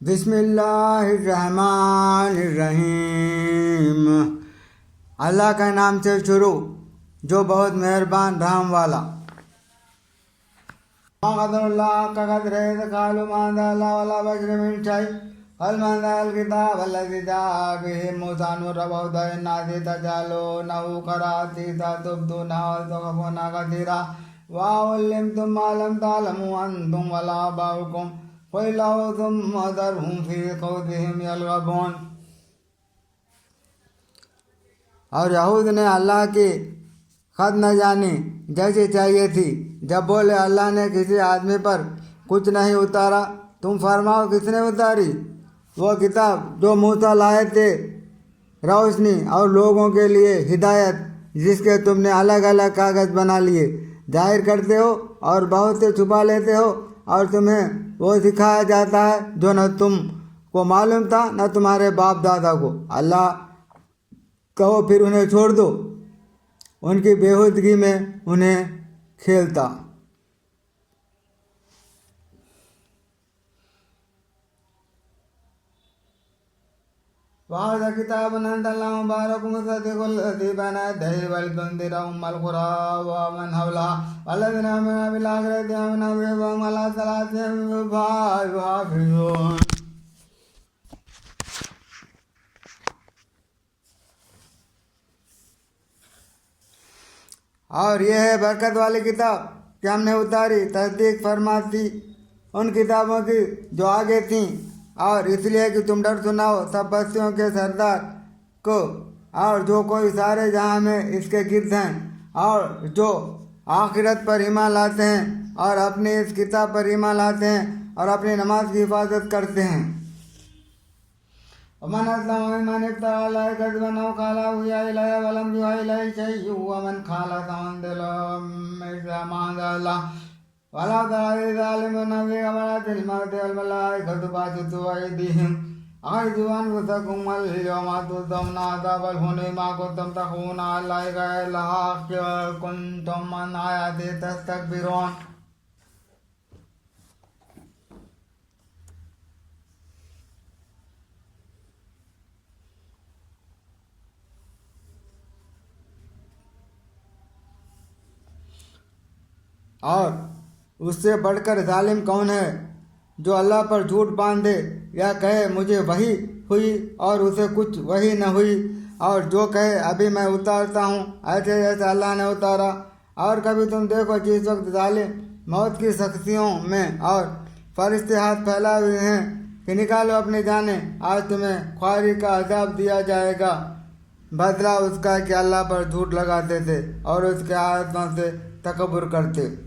बिस्मिल्लाहिर्रहमानिर्रहीम। अल्लाह के नाम से शुरू जो बहुत मेहरबान रहम वाला। और यहूद ने अल्लाह की खत न जानी जैसी चाहिए थी। जब बोले अल्लाह ने किसी आदमी पर कुछ नहीं उतारा, तुम फरमाओ किसने उतारी? वो किताब जो मूसा लाए थे, रोशनी और लोगों के लिए हिदायत, जिसके तुमने अलग अलग कागज़ बना लिए। जाहिर करते हो और बहुत से छुपा लेते हो, और तुम्हें वो सिखाया जाता है जो न तुम को मालूम था न तुम्हारे बाप दादा को। अल्लाह कहो फिर उन्हें छोड़ दो, उनकी बेहूदगी में उन्हें खेलता। वहाज़ा किताबुन अंज़लनाहु मुबारकुम मुसद्दिक़ुल लज़ी बैना यदैहि वलितुनज़िरा उम्मल क़ुरा व मन हवलहा वल्लज़ीना आमनू बिल आख़िरति आमनू व हुम अला सलातिहिम युहाफ़िज़ून। और यह है बरकत वाली किताब कि हमने उतारी, तस्दीक फरमाती उन किताबों की जो आगे थीं, और इसलिए कि तुम डर सुनाओ सब बस्तियों के सरदार को, और जो कोई सारे जहां में इसके गिर्द हैं, और जो आखिरत पर ईमान लाते हैं और अपनी इस किताब पर ईमान लाते हैं और अपनी नमाज की हिफाजत करते हैं। वमन अज़लमु मिम्मन इफ्तरा अलैहि कज़िबन औ क़ाल उहिया इलैया वलम युहा इलैहि शै'उन वमन ख़ालफ़ तंज़ीला मिम्मा अंज़लल्लाह वला तरा ज़ालिमीन फ़ी ग़मरातिल मौति वल मलाइकतु बासितू अयदीहिम अख़िज़ू अनफुसकुम अल-यौमा तुजज़ौना अज़ाबल हुन बिमा कुन्तुम तक़ूलूना अलाllaहि ग़ैरल हक़्क़ि व कुन्तुम अन आयातिही तस्तकबिरून। और उससे बढ़कर जालिम कौन है जो अल्लाह पर झूठ बांधे या कहे मुझे वही हुई और उसे कुछ वही न हुई, और जो कहे अभी मैं उतारता हूँ ऐसे जैसे अल्लाह ने उतारा। और कभी तुम देखो जिस वक्त जालिम मौत की सख्तियों में और फरिश्ते हाथ फैलाए हुए हैं कि निकालो अपनी जानें, आज तुम्हें ख्वारी का अजाब दिया जाएगा। बदला उसका कि अल्लाह पर झूठ लगाते थे और उसके आयतों से तकब्बुर करते।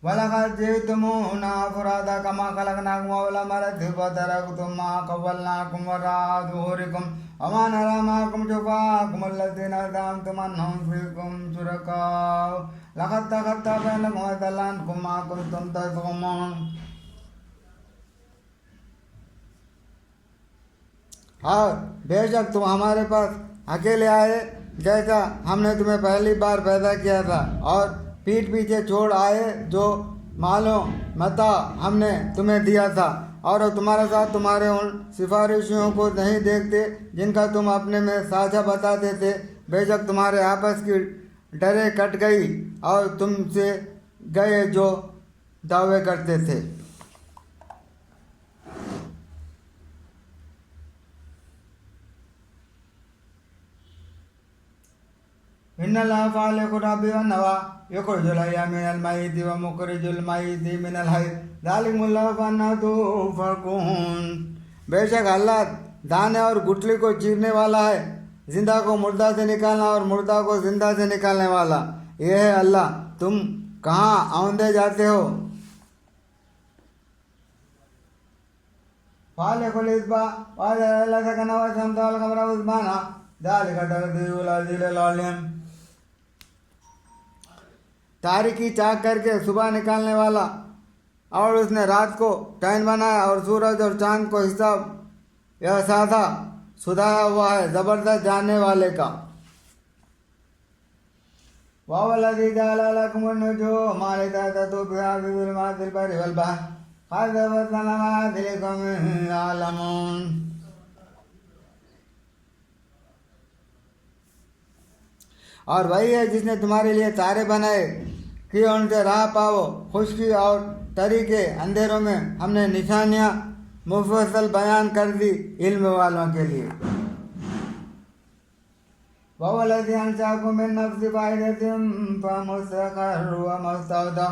वलक़द जि'तुमूना फुरादा कमा खलक़नाकुम अव्वला मररतिन वतरक्तुम मा खव्वलनाकुम वरा'a ज़ुहूरिकुम वमा नरा मअकुम शुफ़ाअकुम अल्लज़ीना ज़अमतुम अन्नहुम फ़ीकुम शुरकाa'u लक़द तक़त्तअ बैनकुम व ज़ल्ल अन्कुम मा कुन्तुम तज़अमून। और बेशक तुम हमारे पास अकेले आए जैसा हमने तुम्हें पहली बार पैदा किया था, और पीठ पीछे छोड़ आए जो मालो मता हमने तुम्हें दिया था, और तुम्हारे साथ तुम्हारे उन सिफारिशियों को नहीं देखते जिनका तुम अपने में साझा बताते थे। बेशक तुम्हारे आपस की डरे कट गई और तुमसे गए जो दावे करते थे। इन्नल्लाह फ़ालिक़ु रब्बि वन नवा युख़रिजुल हय्य मिनल मय्यिति व मुख़रिजुल मय्यिति मिनल हय्य ज़ालिकुमुल्लाहु फ़अन्ना तुफ़कून। बेशक अल्लाह दाने और गुठली को चीरने वाला है, जिंदा को मुर्दा से निकालना और मुर्दा को जिंदा से निकालने वाला। यह है अल्लाह, तुम कहाँ औंधे जाते हो? फ़ालिक़ुल इस्बाह व जअल सकना व शम्सा वल क़मरा हुस्बाना ज़ालिका तक़दीरुल अज़ीज़िल अलीम। तारीकी चाक करके सुबह निकालने वाला, और उसने रात को टैन बनाया और सूरज और चांद को हिसाब यह साधा सुधाया हुआ है जबरदस्त जानने वाले का। वावलदी जाला लकुमुन जो माले दादा तो बिहा बिल मादिल परिवल बा खादवतना दिलकुम आलमून। और वही है जिसने तुम्हारे लिए तारे बनाए कि उनसे राह पाओ खुशकी और तरीके अंधेरों में हमने निशानियां मुफस्सल बयान कर दी इल्म वालों के लिए। ववलदी अंसाकुम मिन नफ्सिन वाहिदतिन फमुस्तक़र्रुन व मुस्तौदा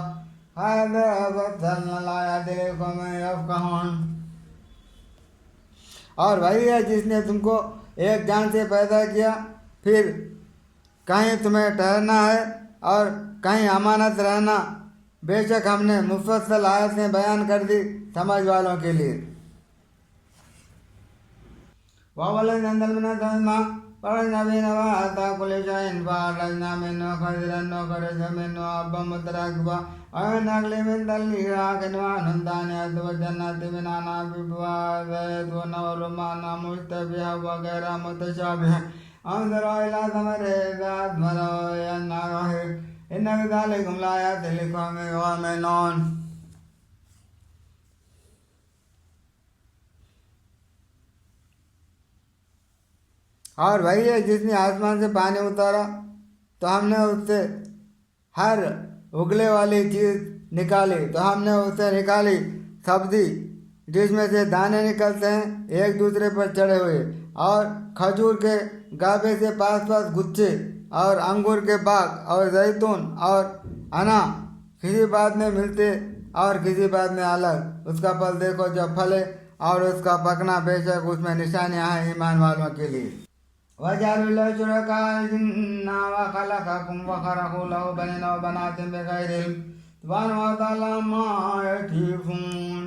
हाज़ा फस्सलना आयाति लिक़ौमिन यफ़क़हून। और वही है जिसने तुमको एक जान से पैदा किया, फिर कहीं तुम्हें ठहरना है और कहीं अमानत रहना। बेशक हमने मुफस्सल आयतें बयान कर दी समझ वालों के लिए। ववलदी अंज़लना मिनस पढ़ना भी नवाता कुलिशाइन फारजना मिन्नो खज़रन्नो खरज मिन्नो अब्बा मुतरकबा और नगले में दल्ली रागनवा नंदाने अद्व जन्नति मिनाना बिवाज़ वो नवरुमाना मुस्तबिहा वगैरह मुतशाबिह अंदर इला समरे ज़ात मरो या नागहे इन्नक ज़ालिकुम लायातिन लिक़ौमिन युमिनून। और वही है जिसने आसमान से पानी उतारा तो हमने उससे हर उगले वाली चीज़ निकाली, तो हमने उससे निकाली सब्जी जिसमें से दाने निकलते हैं एक दूसरे पर चढ़े हुए, और खजूर के गाभे से पास पास गुच्छे, और अंगूर के बाग और जैतून और अना किसी बात में मिलते और किसी बात में अलग। उसका फल देखो जब फले और उसका पकना, बेशक उसमें निशानियां हैं ईमान वालों के लिए। वजअलू शुरकाअ जिन्ना व खलक़कुम व खरक़ू लहू बनीना व बनातिन बिग़ैरि इल्म सुब्हानहु व तआला अम्मा यसिफून।